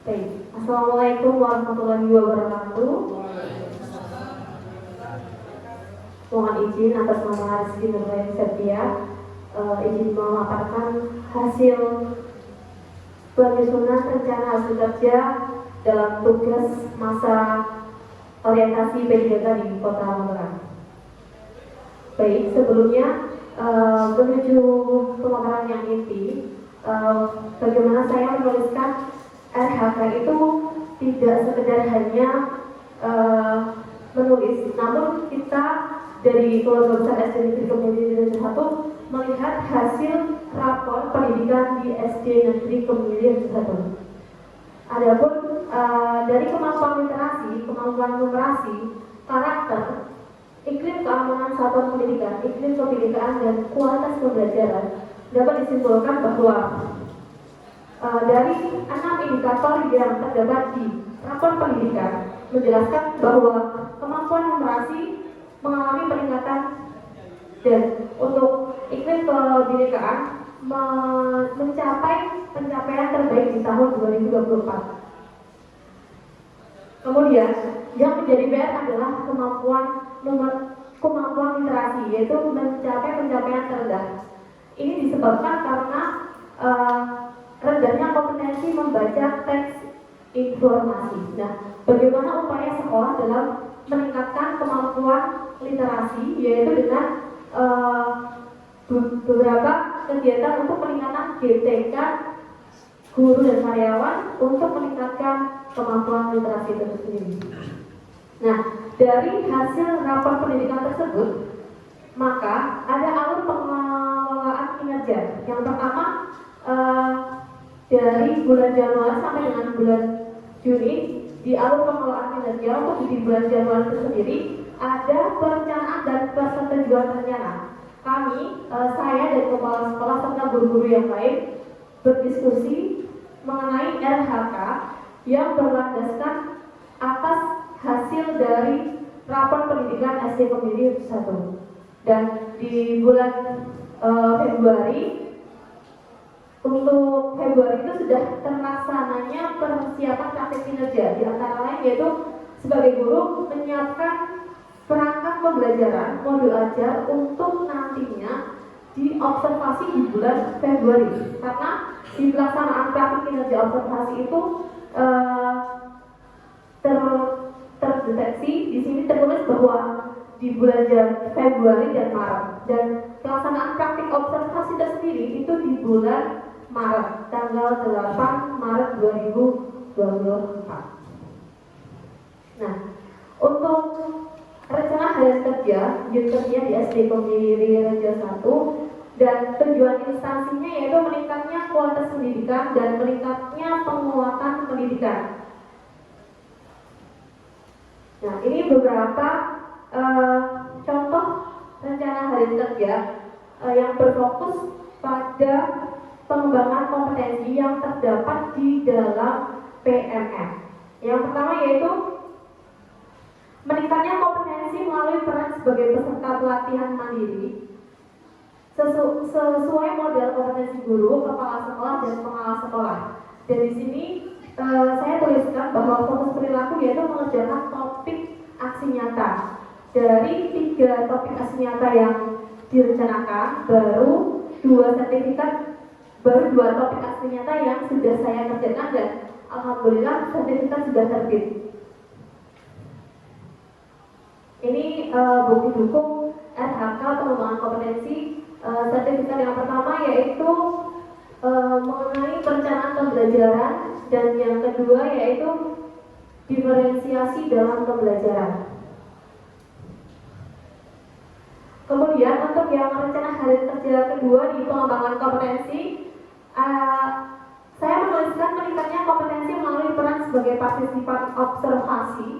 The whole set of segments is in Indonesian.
Baik, Assalamualaikum warahmatullahi wabarakatuh. Mohon izin atas nama Rizky Nurbayan Septia, izin memaparkan hasil penyusunan rencana hasil kerja dalam tugas masa orientasi P3K di Kota Magelang. Baik, sebelumnya menuju pemaparan yang inti, bagaimana saya menuliskan RHK itu tidak sekedar hanya menulis, namun kita dari keluarga besar SD Negeri Kemiri 1 melihat hasil rapor pendidikan di SD Negeri Kemiri 1. Adapun dari kemampuan literasi, kemampuan numerasi, karakter, iklim keamanan satuan pendidikan, iklim kebinekaan dan kualitas pembelajaran dapat disimpulkan bahwa dari 6 indikator yang terdapat di rapor pendidikan menjelaskan bahwa kemampuan numerasi mengalami peningkatan dan untuk iklim kebinekaan mencapai pencapaian terbaik di tahun 2024. Kemudian yang menjadi PR adalah kemampuan literasi, yaitu mencapai pencapaian terendah. Ini disebabkan karena rendahnya kompetensi membaca teks informasi. Nah, bagaimana upaya sekolah dalam meningkatkan kemampuan literasi, yaitu dengan beberapa kegiatan untuk peningkatan GTK guru dan karyawan untuk meningkatkan kemampuan literasi itu sendiri. Nah, dari hasil rapor pendidikan tersebut, maka ada alur pengelolaan kinerja. Yang pertama, dari bulan Januari sampai dengan bulan Juni, di alur pengelolaan kinerja untuk di bulan Januari itu sendiri ada perencanaan dan persetujuan rencana. Kami, saya dan kepala sekolah serta guru-guru yang lain berdiskusi mengenai RHK yang berlandaskan atas hasil dari rapor pendidikan SD Kemiri 1. Dan di bulan Februari, untuk Februari itu sudah terlaksananya persiapan praktik kinerja, di antara lain yaitu sebagai guru menyiapkan perangkat pembelajaran modul ajar untuk nantinya diobservasi di bulan Februari, karena di pelaksanaan praktik kinerja observasi itu terdeteksi di sini tertulis bahwa di bulan Februari dan Maret, dan pelaksanaan praktik observasi tersendiri itu di bulan Maret, tanggal 8 Maret 2024. Nah, untuk rencana harian kerja unit kerja di SD Kemiri Reja 1 dan tujuan instansinya yaitu meningkatnya kualitas pendidikan dan meningkatnya penguatan pendidikan. Nah, ini beberapa contoh rencana harian kerja yang berfokus pada pengembangan kompetensi yang terdapat di dalam PMM. Yang pertama yaitu meningkatnya kompetensi melalui peran sebagai peserta pelatihan mandiri sesuai model kompetensi guru, kepala sekolah, dan pengawas sekolah. Dan di sini saya tuliskan bahwa fokus perilaku yaitu mengerjakan topik aksi nyata. Dari 3 topik aksi nyata yang direncanakan, baru 2 topik aksi nyata yang sudah saya kerjakan dan alhamdulillah sertifikat sudah terbit. Ini bukti dukung RHK pengembangan kompetensi. Sertifikat yang pertama yaitu mengenai perencanaan pembelajaran, dan yang kedua yaitu diferensiasi dalam pembelajaran. Kemudian untuk yang rencana harian kerja kedua di pengembangan kompetensi, saya menuliskan meningkatnya kompetensi melalui peran sebagai partisipan observasi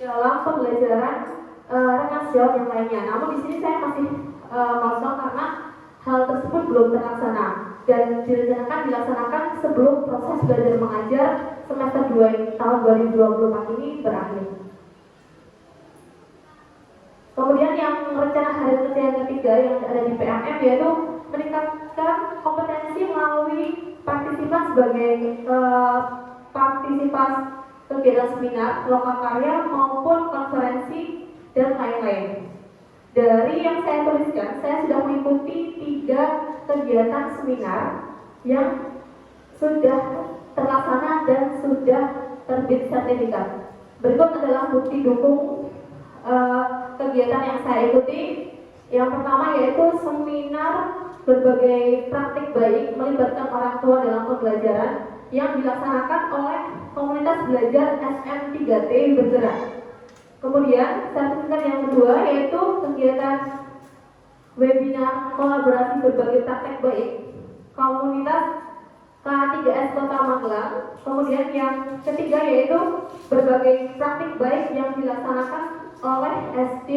dalam pembelajaran rekan sejawat yang lainnya. Namun di sini saya masih kosong karena hal tersebut belum terlaksana dan direncanakan dilaksanakan sebelum proses belajar mengajar semester 2 tahun 2024 ini berakhir. Kemudian yang rencana harian kerja yang ketiga yang ada di PMM yaitu meningkatkan kompetensi melalui partisipan sebagai partisipasi kegiatan seminar, lokal karya maupun konferensi dan lain-lain. Dari yang saya tuliskan, saya sudah mengikuti 3 kegiatan seminar yang sudah terlaksana dan sudah terbit sertifikat. Berikut adalah bukti dukung kegiatan yang saya ikuti. Yang pertama yaitu seminar berbagai praktik baik melibatkan orang tua dalam pembelajaran yang dilaksanakan oleh komunitas belajar SM3T bergerak. Kemudian sertifikat yang kedua yaitu kegiatan webinar kolaborasi berbagai praktek baik komunitas K3S Kota Magelang. Kemudian yang ketiga yaitu berbagai praktik baik yang dilaksanakan oleh SD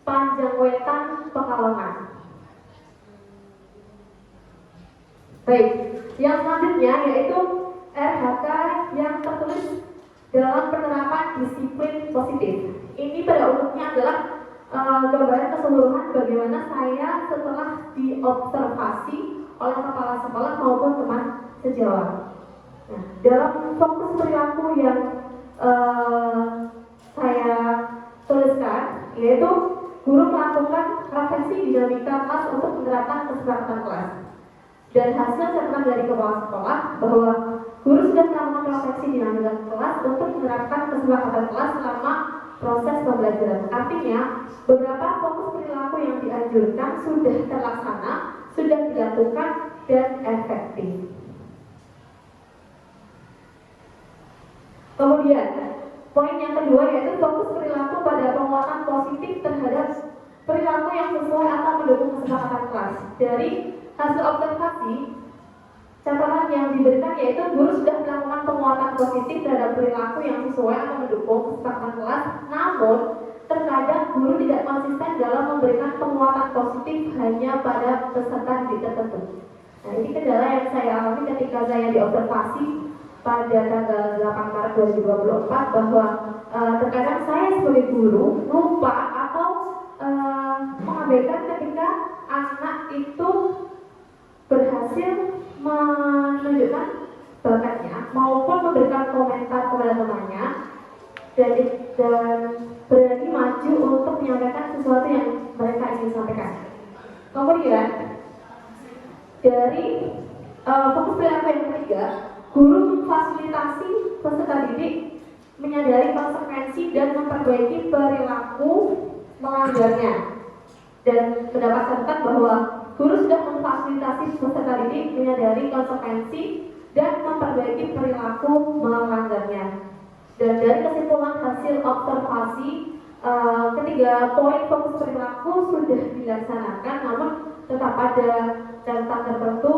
Panjangwetan Pekalongan. Baik, yang selanjutnya yaitu RHK yang tertulis dalam penerapan disiplin positif. Ini pada umumnya adalah gambaran keseluruhan bagaimana saya setelah diobservasi oleh kepala sekolah maupun teman sejawat. Nah, dalam fokus perilaku yang saya tuliskan yaitu guru melakukan refleksi dinamika kelas untuk menerapkan kesepakatan kelas. Dan hasil catatan dari kepala sekolah bahwa guru sudah melakukan refleksi dinamika kelas untuk menerapkan kesepakatan kelas selama proses pembelajaran. Artinya, beberapa fokus perilaku yang dianjurkan sudah terlaksana, sudah dilakukan dan efektif. Kemudian, poin yang kedua yaitu fokus perilaku pada penguatan positif terhadap perilaku yang sesuai atau mendukung kesepakatan kelas. Dari hasil observasi, catatan yang diberikan yaitu guru sudah melakukan penguatan positif terhadap perilaku yang sesuai atau mendukung kesepakatan kelas, namun terkadang guru tidak konsisten dalam memberikan penguatan positif hanya pada peserta didik tertentu. Nah, ini kendala yang saya alami ketika saya diobservasi pada tanggal 8 Maret 2024 bahwa terkadang saya sebagai guru lupa atau mengabaikan ketika anak itu berhasil menunjukkan bakatnya maupun memberikan komentar kepada temannya dan berani maju untuk menyampaikan sesuatu yang mereka ingin sampaikan. Kemudian dari fokus perilaku yang ketiga, guru memfasilitasi peserta didik menyadari konsekuensi dan memperbaiki perilaku melanggarnya. Dan mendapat catatan bahwa guru sudah memfasilitasi peserta didik menyadari konsekuensi dan memperbaiki perilaku melanggarnya. Dan dari kesimpulan hasil observasi, ketiga poin fokus perilaku sudah dilaksanakan, namun tetap ada catatan tertentu,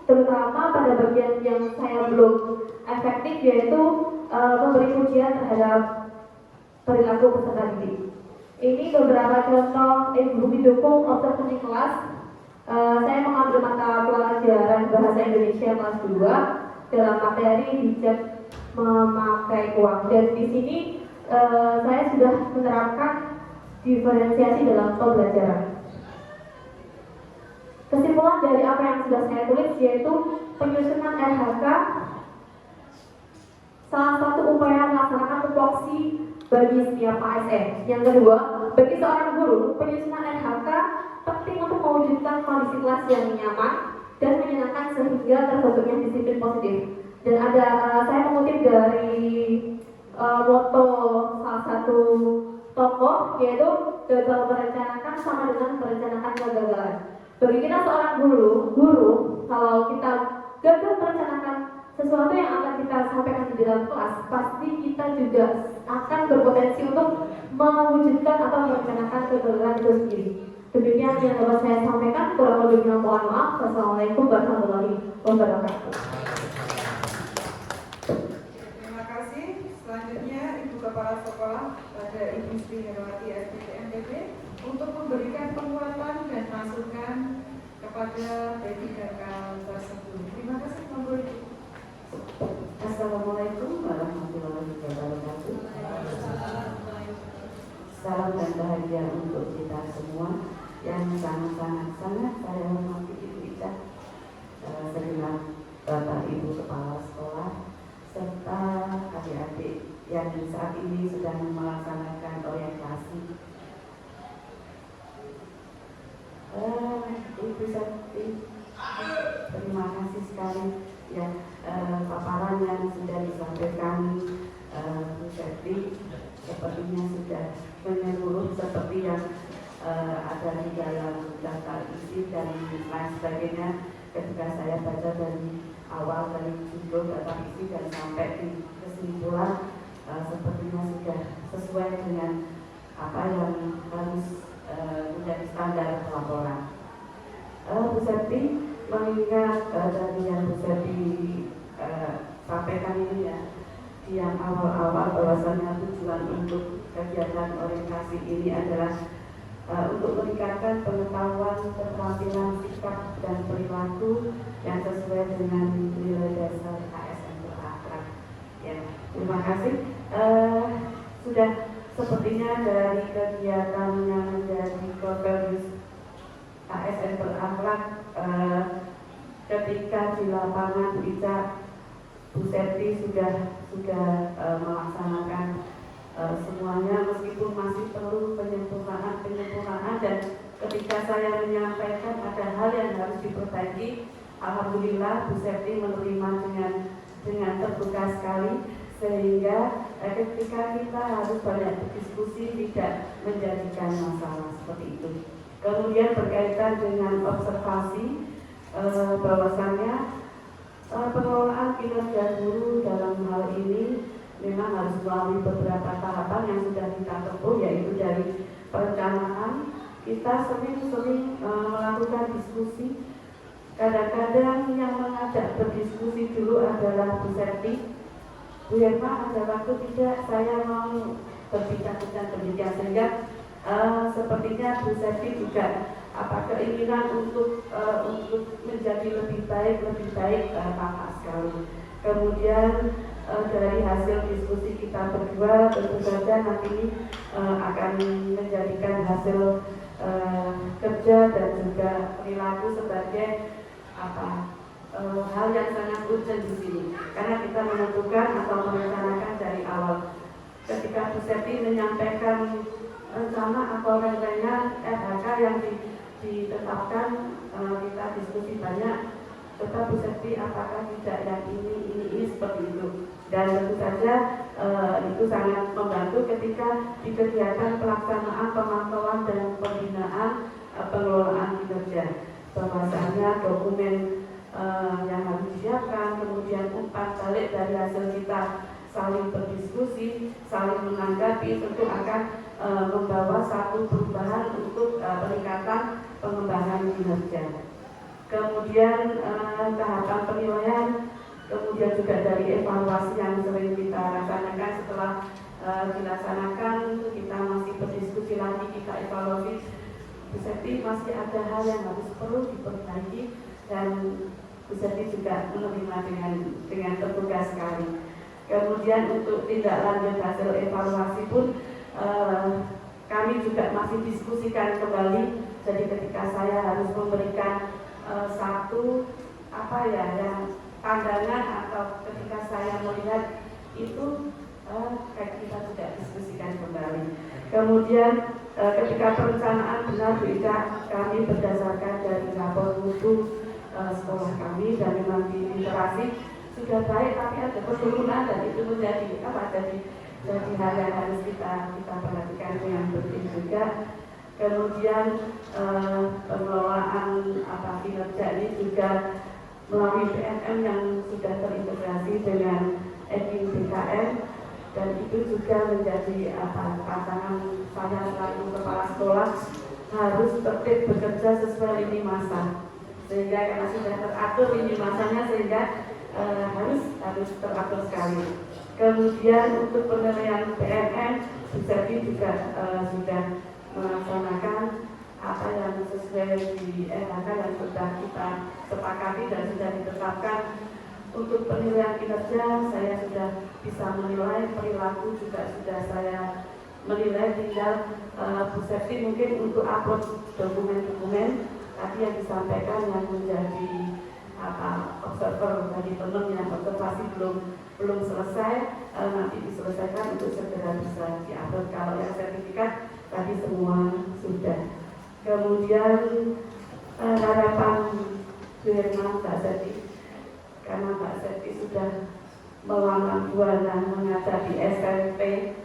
terutama pada bagian yang saya belum efektif, yaitu memberi pujian terhadap perilaku peserta didik. Ini beberapa contoh bukti dukung observasi kelas. Saya mengambil mata pelajaran Bahasa Indonesia kelas 2 dalam materi bijak memakai uang, dan di sini saya sudah menerapkan diferensiasi dalam pembelajaran. Kesimpulan dari apa yang sudah saya tulis yaitu penyusunan RHK salah satu upaya melaksanakan tupoksi bagi setiap ASN. Yang kedua, bagi seorang guru, penyusunan RHK penting untuk mewujudkan kondisi kelas yang nyaman dan menyenangkan sehingga terbentuknya disiplin positif. Dan ada saya mengutip dari moto salah satu tokoh, yaitu gagal merencanakan sama dengan merencanakan kegagalan. Bagi kita seorang guru, kalau kita gagal merencanakan sesuatu yang akan kita sampaikan di dalam kelas, pasti kita juga akan berpotensi untuk mewujudkan atau merencanakan kegagalan itu sendiri. Demikian yang dapat saya sampaikan, kurang lebihnya mohon maaf. Wassalamualaikum warahmatullahi wabarakatuh. Terima kasih. Selanjutnya Ibu Kepala Sekolah pada Ibu Sri Herawati SPTMPB untuk memberikan penguatan dan masukan kepada P3K tersebut. Terima kasih, Ibu. Assalamualaikum warahmatullahi wabarakatuh. Salam dan bahagia untuk kita semua yang sangat saya hormati Ibu Ida, segenap Bapak Ibu Kepala Sekolah, serta adik-adik yang saat ini sedang melaksanakan orientasi. Ibu Septi, terima kasih sekali ya paparan yang sudah disampaikan Bu Septi sepertinya sudah menyeluruh seperti yang ada di dalam daftar isi dan lain sebagainya. Ketika saya baca dari awal dari judul daftar isi dan sampai di kesimpulan sepertinya sudah sesuai dengan apa yang harus menjadi standar pelaporan. Bu Septi mengingat dari yang Bu Septi sampaikan ini ya, di yang awal-awal bahwasannya tujuan untuk kegiatan orientasi ini adalah untuk meningkatkan pengetahuan, keterampilan, sikap dan perilaku yang sesuai dengan nilai dasar ASN berakhlak. Ya, terima kasih. Sudah sepertinya dari kegiatan yang menjadi core values ASN berakhlak ketika di lapangan Bu Ica, Bu Septi sudah melaksanakan semuanya, meskipun masih perlu penyempurnaan dan ketika saya menyampaikan ada hal yang harus diperbaiki, alhamdulillah Bu Septi menerima dengan terbuka sekali, sehingga ketika kita harus banyak berdiskusi tidak menjadikan masalah seperti itu. Kemudian berkaitan dengan observasi bahwasannya pengelolaan kinerja guru dalam hal ini memang harus melalui beberapa tahapan yang sudah kita tempuh, yaitu dari perencanaan. Kita sering melakukan diskusi. Kadang-kadang yang mengajak berdiskusi dulu adalah Bu Septi. Bu Herma, ada waktu tidak saya mau berbincang-bincang demikian, sehingga sepertinya Bu Septi juga keinginan untuk menjadi lebih baik tampak sekali. Kemudian dari hasil diskusi kita berdua tentu saja nanti akan menjadikan hasil kerja dan juga perilaku sebagai hal yang sangat urgent di sini, karena kita menentukan atau merencanakan dari awal. Ketika Bu Septi menyampaikan rencana atau rencananya RHK yang ditetapkan, kita diskusi banyak. Tetap Bu Septi apakah tidak yang ini seperti itu, dan tentu saja itu sangat membantu ketika di kegiatan pelaksanaan pemantauan dan pembinaan pengelolaan kinerja, bahwasanya dokumen yang harus disiapkan, kemudian umpan balik dari hasil kita saling berdiskusi, saling menanggapi, tentu akan membawa satu perubahan untuk peningkatan pengembangan kinerja. Kemudian tahapan penilaian, kemudian juga dari evaluasi yang sering kita laksanakan. Setelah dilaksanakan, kita masih berdiskusi lagi, kita evaluasi. Bu Septi masih ada hal yang harus perlu diperbaiki, dan Bu Septi juga menerima dengan terbuka sekali. Kemudian untuk tindak lanjut hasil evaluasi pun kami juga masih diskusikan kembali. Jadi ketika saya harus memberikan satu yang pandangan, atau ketika saya melihat itu kita juga diskusikan kembali. Kemudian ketika perencanaan benar Bu Ica, kami berdasarkan dari rapor mutu sekolah kami, dan memang di literasi sudah baik, tapi ada penurunan, dan itu menjadi jadi hal yang harus kita perhatikan dengan penting juga. Kemudian pengelolaan kinerja ini juga melalui PNM yang sudah terintegrasi dengan Edwin BKN, dan itu juga menjadi pasangan saya selaku kepala sekolah harus tertib bekerja sesuai lini masa, sehingga karena sudah teratur lini masanya, sehingga harus teratur sekali. Kemudian untuk penilaian PNM, Bu Septi juga sudah melaksanakan apa yang sesuai di RHK yang sudah kita sepakati dan sudah ditetapkan. Untuk penilaian kinerja, saya sudah bisa menilai, perilaku juga sudah saya menilai. Tinggal Bu Septi mungkin untuk upload dokumen-dokumen tadi yang disampaikan yang menjadi observer bagi teman-teman yang observasi belum selesai, nanti diselesaikan untuk segera bisa diupload. Kalau yang sertifikat tadi semua sudah. Kemudian harapan Firman Mbak Seti, karena Mbak Seti sudah melama buana mengajar di SMP